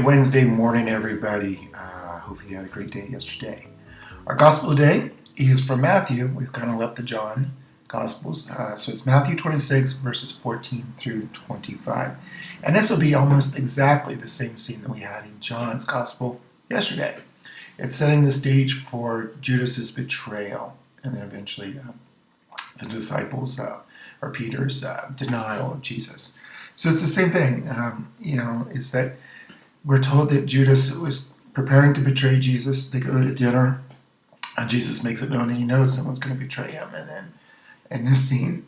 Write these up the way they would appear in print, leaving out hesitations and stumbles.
Good Wednesday morning, everybody. Hope you had a great day yesterday. Our gospel today is from Matthew. We've kind of left the John Gospels. So it's Matthew 26, verses 14 through 25. And this will be almost exactly the same scene that we had in John's Gospel yesterday. It's setting the stage for Judas's betrayal and then eventually the disciples, or Peter's denial of Jesus. So it's the same thing, is that we're told that Judas was preparing to betray Jesus. They go to dinner, and Jesus makes it known that he knows someone's going to betray him. And then in this scene,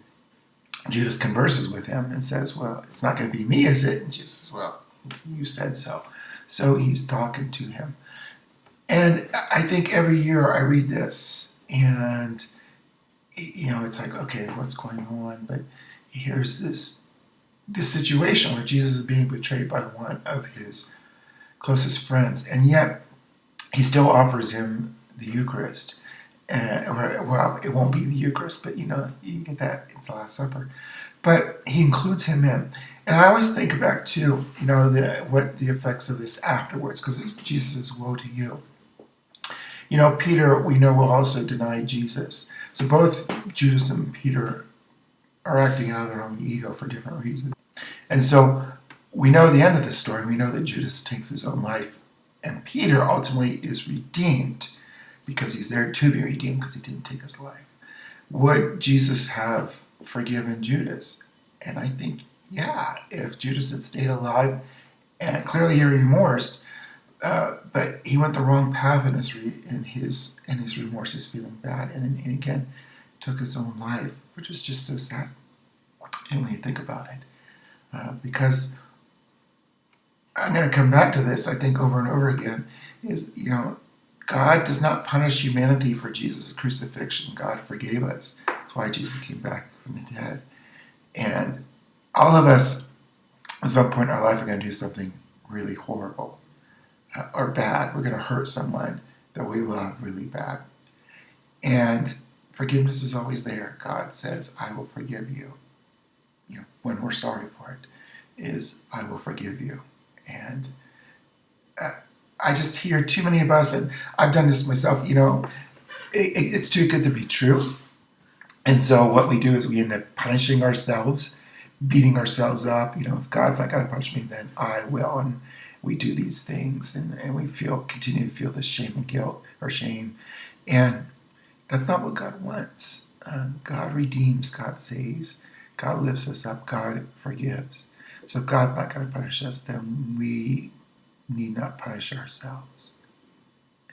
Judas converses with him and says, well, it's not going to be me, is it? And Jesus says, well, you said so. So he's talking to him. And I think every year I read this, and it's like, okay, what's going on? But here's this situation where Jesus is being betrayed by one of his closest friends, and yet he still offers him the Eucharist. Well, it won't be the Eucharist, but you get that, it's the Last Supper. But he includes him in. And I always think back to, what the effects of this afterwards, because Jesus says, woe to you. Peter, we know, will also deny Jesus. So both Judas and Peter are acting out of their own ego for different reasons. And so we know the end of the story. We know that Judas takes his own life, and Peter ultimately is redeemed because he's there to be redeemed because he didn't take his life. Would Jesus have forgiven Judas? And I think, yeah, if Judas had stayed alive, and clearly he remorsed, but he went the wrong path in his remorse, his feeling bad, and again took his own life, which is just so sad. And when you think about it, because I'm going to come back to this, I think, over and over again, is, God does not punish humanity for Jesus' crucifixion. God forgave us. That's why Jesus came back from the dead. And all of us, at some point in our life, are going to do something really horrible or bad. We're going to hurt someone that we love really bad. And forgiveness is always there. God says, I will forgive you. When we're sorry for it, is I will forgive you. And I just hear too many of us, and I've done this myself, it's too good to be true. And so what we do is we end up punishing ourselves, beating ourselves up. If God's not going to punish me, then I will. And we do these things, and we continue to feel this shame and guilt or shame. And that's not what God wants. God redeems, God saves, God lifts us up, God forgives. So if God's not going to punish us, then we need not punish ourselves.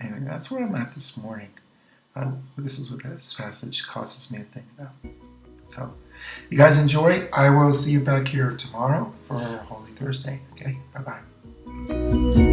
Anyway, that's where I'm at this morning. This is what this passage causes me to think about. So, you guys enjoy. I will see you back here tomorrow for Holy Thursday. Okay, bye-bye.